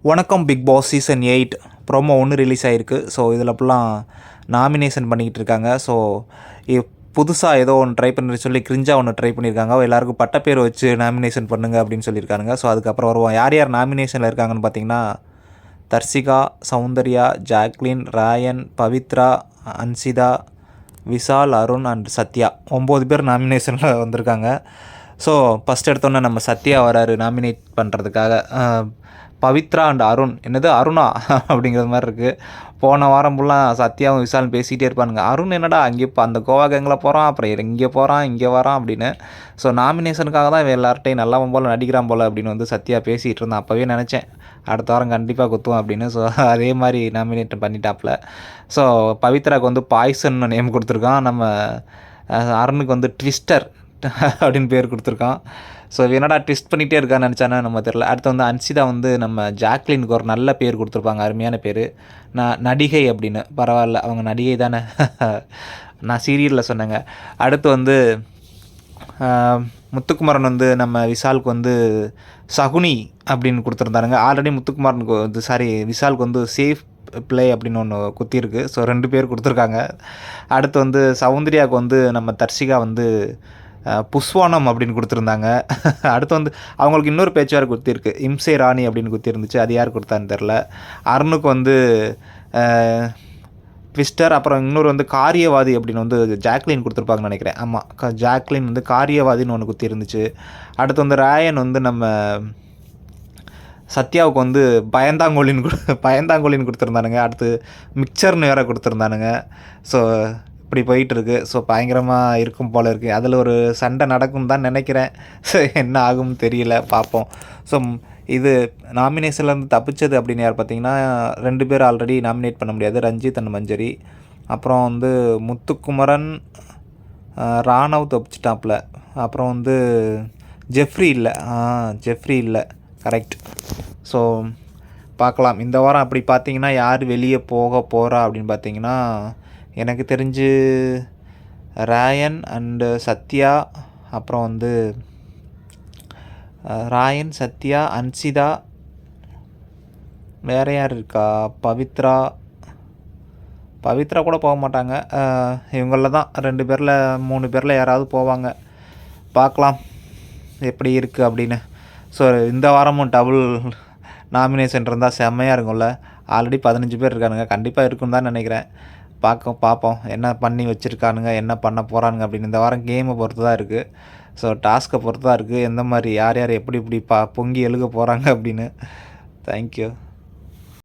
வணக்கம் big Boss season 8 promo ஒன்று release ஆகிருக்கு. ஸோ இதில் ஃபுல்லாக நாமினேஷன் பண்ணிக்கிட்டு இருக்காங்க. ஸோ புதுசாக ஏதோ ஒன்று ட்ரை பண்ணி சொல்லி கிரிஞ்சாக ஒன்று ட்ரை பண்ணியிருக்காங்க. எல்லாருக்கும் பட்டப்பேர் வச்சு நாமினேஷன் பண்ணுங்க அப்படின்னு சொல்லியிருக்காங்க. ஸோ அதுக்கப்புறம் வருவோம். யார் யார் நாமினேஷனில் இருக்காங்கன்னு பார்த்தீங்கன்னா, தர்சிகா, சௌந்தர்யா, ஜாக்லின், ராயன், பவித்ரா, அன்சிதா, விஷால், அருண் அண்ட் சத்யா 9 பேர் நாமினேஷனில் வந்திருக்காங்க. ஸோ ஃபஸ்ட் எடுத்தோன்னே நம்ம சத்யா வராரு நாமினேட் பண்ணுறதுக்காக. பவித்ரா அண்ட் அருண், என்னது அருணா அப்படிங்கிற மாதிரி இருக்குது. போன வாரம் ஃபுல்லாக சத்யாவும் விஷாலும் பேசிகிட்டே இருப்பானுங்க. அருண் என்னடா அங்கே இப்போ அந்த கோவா கேங்கில் போகிறான், அப்புறம் இங்கே போகிறான் இங்கே வரான் அப்படின்னு. ஸோ நாமினேஷனுக்காக தான் இவன் எல்லார்ட்டையும் நல்லவன் போல் நடிக்கிறான் போல் அப்படின்னு வந்து சத்யா பேசிகிட்டு இருந்தான். அப்போவே நினச்சேன் அடுத்த வாரம் கண்டிப்பாக குத்துவோம் அப்படின்னு. ஸோ அதே மாதிரி நாமினேட் பண்ணிட்டாப்புல. ஸோ பவித்ராவுக்கு வந்து பாய்சன் நேம் கொடுத்துருக்கான். நம்ம அருணுக்கு வந்து ட்விஸ்டர் அப்படின்னு பேர் கொடுத்துருக்கான். ஸோ என்னடா ட்விஸ்ட் பண்ணிகிட்டே இருக்கான்னு நினச்சானே நம்ம தெரில. அடுத்து வந்து அன்சிதா வந்து நம்ம ஜாக்லினுக்கு ஒரு நல்ல பேர் கொடுத்துருப்பாங்க, அருமையான பேர், நடிகை அப்படின்னு. பரவாயில்ல, அவங்க நடிகை தானே. நான் சீரியலில் சொன்னேங்க. அடுத்து வந்து முத்துக்குமரன் வந்து நம்ம விஷாலுக்கு வந்து சகுனி அப்படின்னு கொடுத்துருந்தாருங்க. ஆல்ரெடி முத்துக்குமரனுக்கு வந்து விஷாலுக்கு வந்து சேஃப் ப்ளே அப்படின்னு ஒன்று குத்திருக்கு. ஸோ 2 பேர் கொடுத்துருக்காங்க. அடுத்து வந்து சௌந்தர்யாவுக்கு வந்து நம்ம தர்ஷிகா வந்து புஷ்வானம் அப்படின்னு கொடுத்துருந்தாங்க. அடுத்து வந்து அவங்களுக்கு இன்னொரு பேச்சு வேறு குத்திருக்கு, இம்சை ராணி அப்படின்னு குத்திருந்துச்சு. அது யார் கொடுத்தான்னு தெரில. அருணுக்கு வந்து ட்விஸ்டர், அப்புறம் இன்னொரு வந்து காரியவாதி அப்படின்னு வந்து ஜாக்லின் கொடுத்துருப்பாங்கன்னு நினைக்கிறேன். ஆமாம், ஜாக்லின் வந்து காரியவாதின்னு ஒன்று குத்திருந்துச்சு. அடுத்து வந்து ராயன் வந்து நம்ம சத்யாவுக்கு வந்து பயந்தாங்கோலின்னு கொடுத்துருந்தானுங்க. அடுத்து மிக்சர்னு வேறு கொடுத்துருந்தானுங்க. ஸோ இப்படி போயிட்டுருக்கு. ஸோ பயங்கரமாக இருக்கும் போல் இருக்குது. அதில் ஒரு சண்டை நடக்கும் தான் நினைக்கிறேன். ஸோ என்ன ஆகும்னு தெரியல, பார்ப்போம். ஸோ இது நாமினேஷன்லேருந்து தப்பிச்சது அப்படின்னு யார் பார்த்தீங்கன்னா, 2 பேர் ஆல்ரெடி நாமினேட் பண்ண முடியாது, ரஞ்சித் அண்ட் மஞ்சரி. அப்புறம் வந்து முத்துக்குமரன், ராணவ் தப்பிச்சிட்டாப்புல. அப்புறம் வந்து ஜெஃப்ரி இல்லை, கரெக்ட். ஸோ பார்க்கலாம் இந்த வாரம். அப்படி பார்த்தீங்கன்னா யார் வெளியே போக போகிறா அப்படின்னு பார்த்தீங்கன்னா, எனக்கு தெரிஞ்சு ராயன் அண்டு சத்யா, அப்புறம் வந்து ராயன், சத்யா, அன்சிதா, வேறு யார் இருக்கா, பவித்ரா கூட போக மாட்டாங்க. இவங்களில் தான் 2 பேரில் 3 பேரில் யாராவது போவாங்க. பார்க்கலாம் எப்படி இருக்குது அப்படின்னு. ஸோ இந்த வாரமும் டபுள் நாமினேஷன் இருந்தால் செம்மையாக இருக்கும்ல. ஆல்ரெடி 15 பேர் இருக்கானுங்க, கண்டிப்பாக இருக்குன்னு தான் நினைக்கிறேன். பார்ப்போம் என்ன பண்ணி வச்சுருக்கானுங்க, என்ன பண்ண போகிறானுங்க அப்படின்னு. இந்த வாரம் கேமை பொறுத்து தான் இருக்குது. ஸோ டாஸ்க்கை பொறுத்து தான் இருக்குது, எந்த மாதிரி யார் எப்படி பொங்கி எழுக போகிறாங்க அப்படின்னு. தேங்க்யூ.